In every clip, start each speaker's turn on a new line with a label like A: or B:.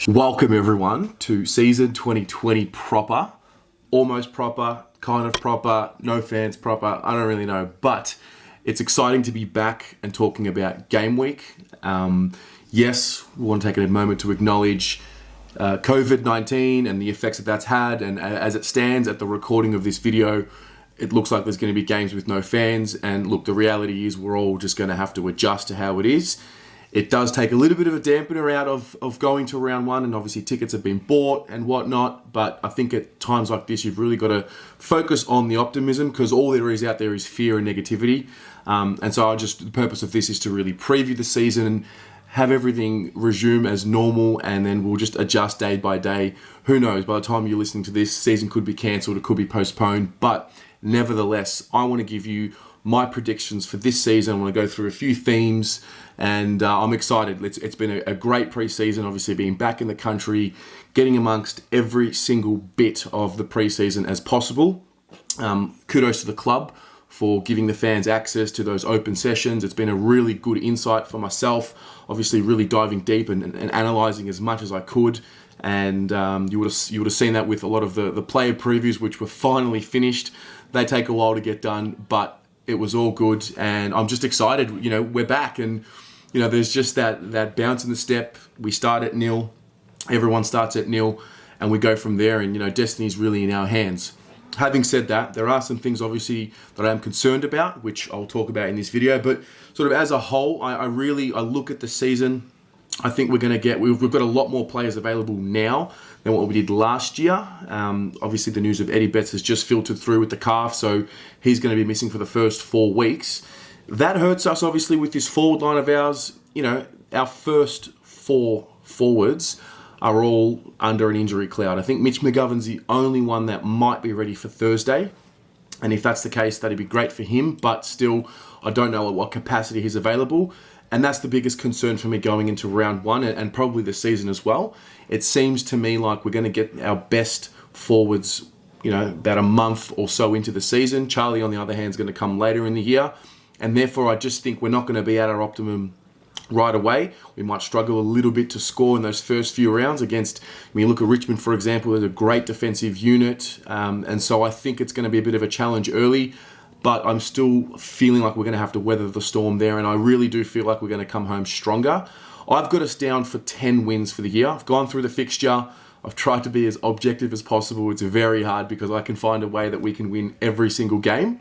A: Welcome everyone to season 2020 proper, almost proper, kind of proper, no fans proper, I don't really know, but it's exciting to be back and talking about game week. Yes, we want to take a moment to acknowledge COVID-19 and the effects that that's had, and as it stands at the recording of this video, it looks like there's going to be games with no fans, and look, the reality is we're all just going to have to adjust to how it is. It does take a little bit of a dampener out of going to round one, and obviously tickets have been bought and whatnot, but I think at times like this you've really got to focus on the optimism, because all there is out there is fear and negativity. And so the purpose of this is to really preview the season and have everything resume as normal, and then we'll just adjust day by day. Who knows, by the time you're listening to this, season could be cancelled, it could be postponed, but nevertheless, I want to give you my predictions for this season. I want to go through a few themes, and I'm excited. It's been a great pre-season, obviously being back in the country, getting amongst every single bit of the pre-season as possible. Kudos to the club for giving the fans access to those open sessions. It's been a really good insight for myself, obviously really diving deep and analysing as much as I could. And you would have seen that with a lot of the player previews, which were finally finished. They take a while to get done, but it was all good, and I'm just excited. You know, we're back, and you know, there's just that bounce in the step. We start at 0, everyone starts at 0, and we go from there. And you know, destiny's really in our hands. Having said that, there are some things obviously that I am concerned about, which I'll talk about in this video. But sort of as a whole, I look at the season. I think we've got a lot more players available now than what we did last year. Obviously, the news of Eddie Betts has just filtered through with the calf, so he's going to be missing for the first 4 weeks. That hurts us, obviously, with this forward line of ours. You know, our first 4 forwards are all under an injury cloud. I think Mitch McGovern's the only one that might be ready for Thursday. And if that's the case, that'd be great for him. But still, I don't know at what capacity he's available. And that's the biggest concern for me going into round one and probably the season as well. It seems to me like we're going to get our best forwards, you know, about a month or so into the season. Charlie, on the other hand, is going to come later in the year. And therefore, I just think we're not going to be at our optimum right away. We might struggle a little bit to score in those first few rounds against, when you look at Richmond, for example, there's a great defensive unit. And so I think it's going to be a bit of a challenge early. But I'm still feeling like we're going to have to weather the storm there, and I really do feel like we're going to come home stronger. I've got us down for 10 wins for the year. I've gone through the fixture. I've tried to be as objective as possible. It's very hard because I can find a way that we can win every single game.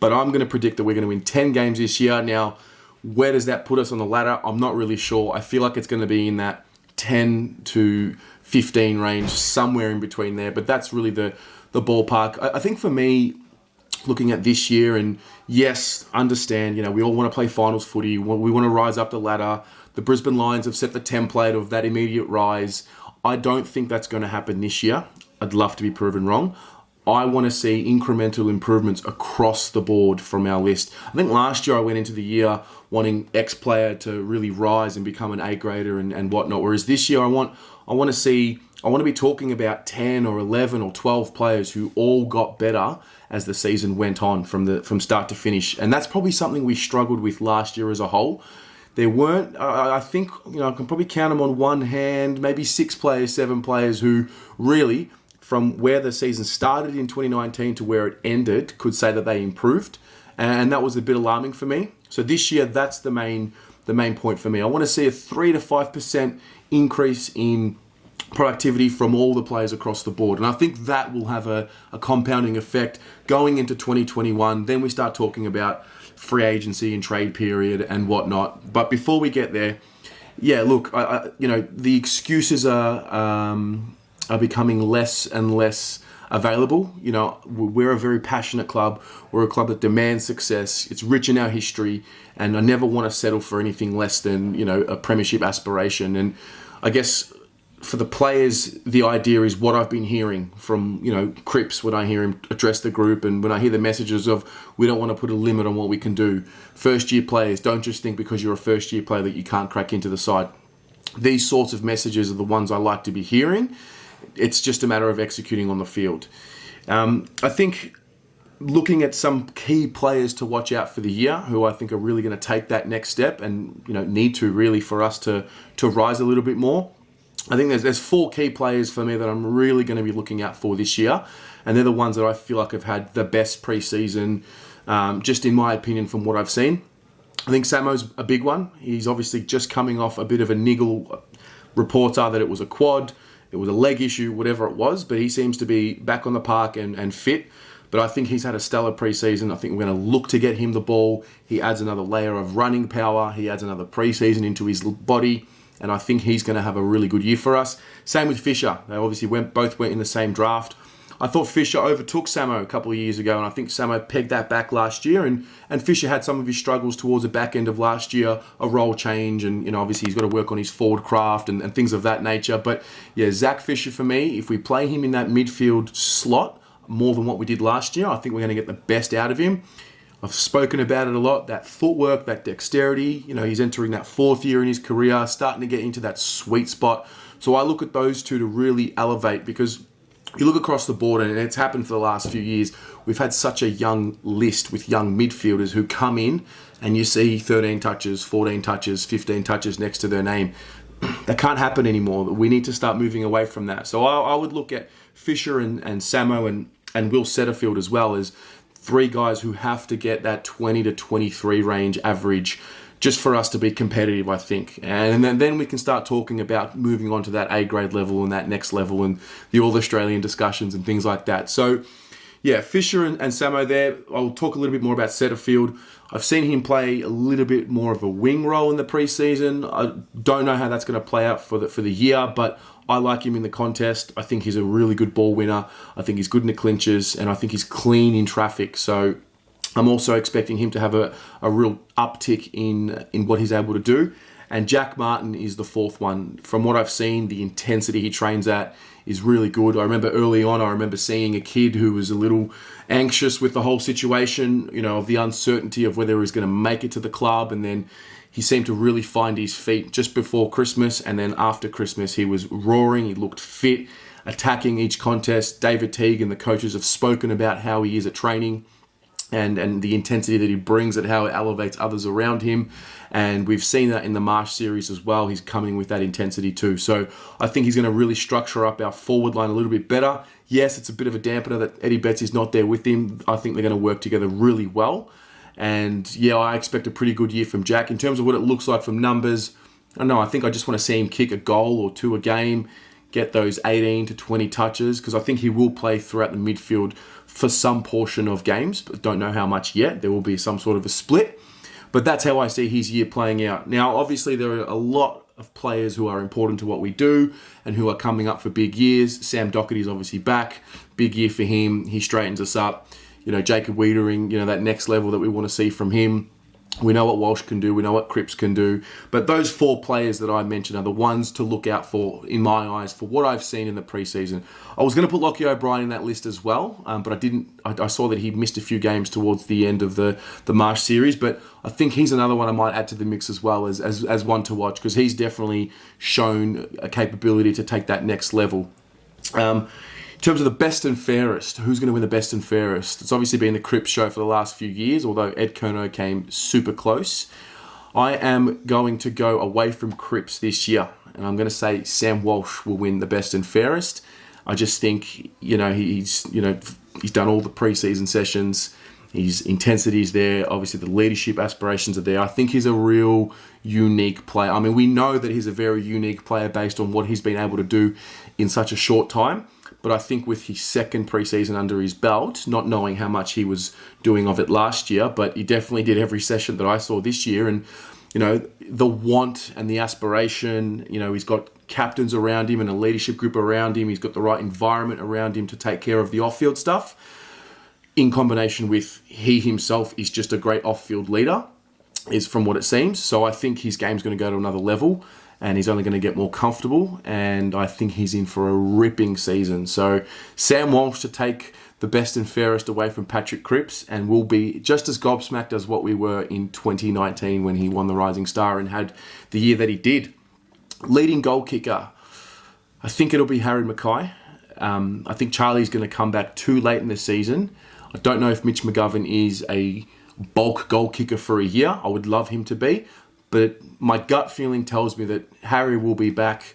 A: But I'm going to predict that we're going to win 10 games this year. Now, where does that put us on the ladder? I'm not really sure. I feel like it's going to be in that 10 to 15 range, somewhere in between there. But that's really the ballpark. I think for me, looking at this year, and yes, understand, you know, we all want to play finals footy. We want to rise up the ladder. The Brisbane Lions have set the template of that immediate rise. I don't think that's going to happen this year. I'd love to be proven wrong. I want to see incremental improvements across the board from our list. I think last year I went into the year wanting X player to really rise and become an A grader and whatnot. Whereas this year I want to be talking about 10 or 11 or 12 players who all got better as the season went on from start to finish. And that's probably something we struggled with last year as a whole. There weren't, I think, you know, I can probably count them on one hand, maybe 6 players, 7 players who really, from where the season started in 2019 to where it ended, could say that they improved. And that was a bit alarming for me. So this year, that's the main point for me. I want to see a 3 to 5% increase in productivity from all the players across the board. And I think that will have a compounding effect going into 2021. Then we start talking about free agency and trade period and whatnot. But before we get there, yeah, look, you know, the excuses are becoming less and less available. You know, we're a very passionate club. We're a club that demands success. It's rich in our history, and I never want to settle for anything less than, you know, a premiership aspiration. And I guess for the players, the idea is what I've been hearing from, you know, Cripps when I hear him address the group, and when I hear the messages of we don't want to put a limit on what we can do. First year players, don't just think because you're a first year player that you can't crack into the side. These sorts of messages are the ones I like to be hearing. It's just a matter of executing on the field. I think looking at some key players to watch out for the year, who I think are really going to take that next step and, you know, need to really for us to rise a little bit more. I think there's 4 key players for me that I'm really going to be looking out for this year, and they're the ones that I feel like have had the best preseason, just in my opinion from what I've seen. I think Samo's a big one. He's obviously just coming off a bit of a niggle. Reports are that it was a quad, it was a leg issue, whatever it was, but he seems to be back on the park and fit. But I think he's had a stellar preseason. I think we're going to look to get him the ball. He adds another layer of running power. He adds another preseason into his body. And I think he's going to have a really good year for us. Same with Fisher. They obviously both went in the same draft. I thought Fisher overtook Samo a couple of years ago, and I think Samo pegged that back last year. And Fisher had some of his struggles towards the back end of last year, a role change, and obviously he's got to work on his forward craft and things of that nature. But yeah, Zach Fisher for me, if we play him in that midfield slot more than what we did last year, I think we're going to get the best out of him. I've spoken about it a lot, that footwork, that dexterity. He's entering that 4th year in his career, starting to get into that sweet spot. So I look at those two to really elevate, because you look across the board, and it's happened for the last few years, we've had such a young list with young midfielders who come in and you see 13 touches, 14 touches, 15 touches next to their name. That can't happen anymore. We need to start moving away from that. So I would look at Fisher and Samo and Will Setterfield as well as 3 guys who have to get that 20 to 23 range average just for us to be competitive, I think. And then we can start talking about moving on to that A-grade level and that next level and the All-Australian discussions and things like that. So, yeah, Fisher and Samo there. I'll talk a little bit more about Setterfield. I've seen him play a little bit more of a wing role in the preseason. I don't know how that's going to play out for the year, but I like him in the contest. I think he's a really good ball winner. I think he's good in the clinches, and I think he's clean in traffic. So I'm also expecting him to have a real uptick in what he's able to do. And Jack Martin is the 4th one. From what I've seen, the intensity he trains at is really good. I remember early on, seeing a kid who was a little anxious with the whole situation, of the uncertainty of whether he was going to make it to the club. And then he seemed to really find his feet just before Christmas. And then after Christmas, he was roaring. He looked fit, attacking each contest. David Teague and the coaches have spoken about how he is at training and the intensity that he brings and how it elevates others around him. And we've seen that in the Marsh series as well. He's coming with that intensity too. So I think he's going to really structure up our forward line a little bit better. Yes, it's a bit of a dampener that Eddie Betts is not there with him. I think they're going to work together really well. And yeah, I expect a pretty good year from Jack. In terms of what it looks like from numbers, I don't know, I think I just want to see him kick a goal or 2 a game, get those 18 to 20 touches, because I think he will play throughout the midfield for some portion of games, but don't know how much yet. There will be some sort of a split. But that's how I see his year playing out. Now, obviously, there are a lot of players who are important to what we do and who are coming up for big years. Sam Doherty is obviously back. Big year for him. He straightens us up. Jacob Wiedering, that next level that we want to see from him. We know what Walsh can do. We know what Cripps can do. But those 4 players that I mentioned are the ones to look out for, in my eyes, for what I've seen in the preseason. I was going to put Lockie O'Brien in that list as well, but I didn't. I saw that he missed a few games towards the end of the Marsh series, but I think he's another one I might add to the mix as well as one to watch, because he's definitely shown a capability to take that next level. In terms of the best and fairest, who's going to win the best and fairest? It's obviously been the Cripps show for the last few years, although Ed Kerno came super close. I am going to go away from Cripps this year, and I'm going to say Sam Walsh will win the best and fairest. I just think, he's done all the preseason sessions. His intensity is there. Obviously, the leadership aspirations are there. I think he's a real unique player. I mean, we know that he's a very unique player based on what he's been able to do in such a short time. But I think with his 2nd preseason under his belt, not knowing how much he was doing of it last year, but he definitely did every session that I saw this year. And, the want and the aspiration, he's got captains around him and a leadership group around him. He's got the right environment around him to take care of the off-field stuff. In combination with he himself is just a great off-field leader, is from what it seems. So I think his game's going to go to another level. And he's only going to get more comfortable, and I think he's in for a ripping season. So Sam Walsh to take the best and fairest away from Patrick Cripps, and will be just as gobsmacked as what we were in 2019 when he won the Rising Star and had the year that he did. Leading goal kicker, I think it'll be Harry Mackay. I think Charlie's going to come back too late in the season. I don't know if Mitch McGovern is a bulk goal kicker for a year. I would love him to be. But my gut feeling tells me that Harry will be back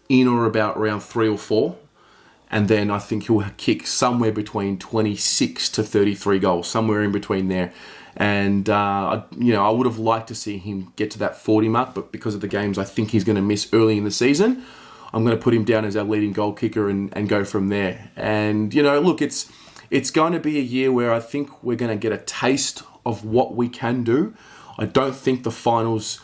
A: in or about round 3 or 4. And then I think he'll kick somewhere between 26 to 33 goals, somewhere in between there. And, I would have liked to see him get to that 40 mark, but because of the games I think he's going to miss early in the season, I'm going to put him down as our leading goal kicker and go from there. And, look, it's going to be a year where I think we're going to get a taste of what we can do. I don't think the finals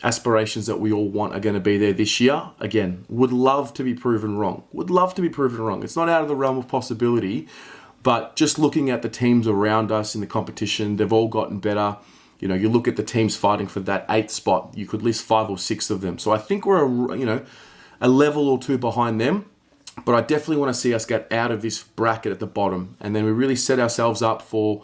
A: aspirations that we all want are going to be there this year. Again, would love to be proven wrong. It's not out of the realm of possibility, but just looking at the teams around us in the competition, they've all gotten better. You look at the teams fighting for that 8th spot, you could list 5 or 6 of them. So I think we're, a level or 2 behind them, but I definitely want to see us get out of this bracket at the bottom, and then we really set ourselves up for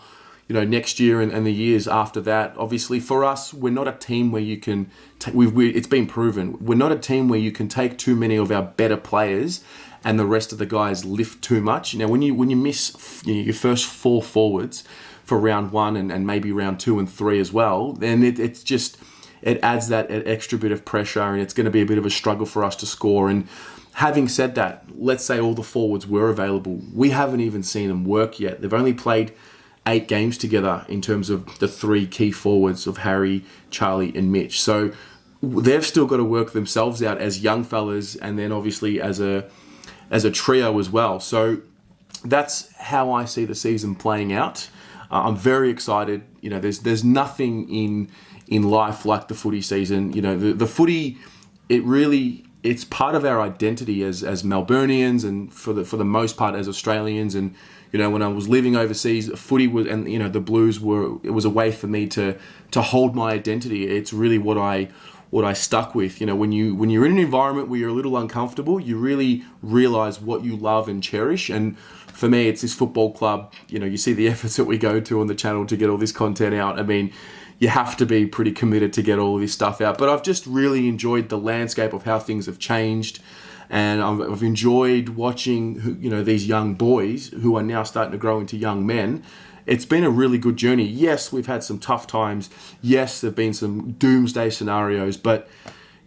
A: next year and the years after that. Obviously, for us, we're not a team where you can. It's been proven we're not a team where you can take too many of our better players, and the rest of the guys lift too much. When you miss your first 4 forwards for round 1 and maybe round 2 and 3 as well, then it adds that extra bit of pressure, and it's going to be a bit of a struggle for us to score. And having said that, let's say all the forwards were available. We haven't even seen them work yet. They've only played 8 games together in terms of the 3 key forwards of Harry, Charlie and Mitch. So they've still got to work themselves out as young fellas, and then obviously as a trio as well. So that's how I see the season playing out. I'm very excited. There's nothing in life like the footy season. The footy, it's part of our identity as Melburnians, and for the most part as Australians. And when I was living overseas, footy was, and the Blues it was a way for me to hold my identity. It's really what I stuck with. When you're in an environment where you're a little uncomfortable, you really realize what you love and cherish. And for me, it's this football club. You see the efforts that we go to on the channel to get all this content out. I mean, you have to be pretty committed to get all of this stuff out. But I've just really enjoyed the landscape of how things have changed. And I've enjoyed watching, these young boys who are now starting to grow into young men. It's been a really good journey. Yes, we've had some tough times. Yes, there have been some doomsday scenarios. But,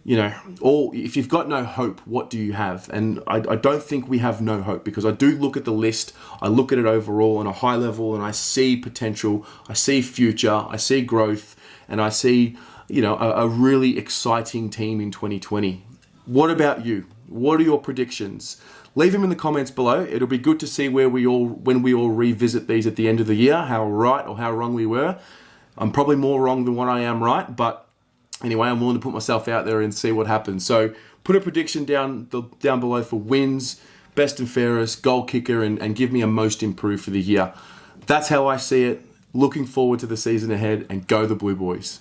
A: if you've got no hope, what do you have? And I don't think we have no hope, because I do look at the list. I look at it overall on a high level, and I see potential. I see future. I see growth. And I see, a really exciting team in 2020. What about you? What are your predictions? Leave them in the comments below. It'll be good to see when we all revisit these at the end of the year, how right or how wrong we were. I'm probably more wrong than what I am right, but anyway, I'm willing to put myself out there and see what happens. So put a prediction down below for wins, best and fairest, goal kicker, and give me a most improved for the year. That's how I see it. Looking forward to the season ahead, and go the Blue Boys.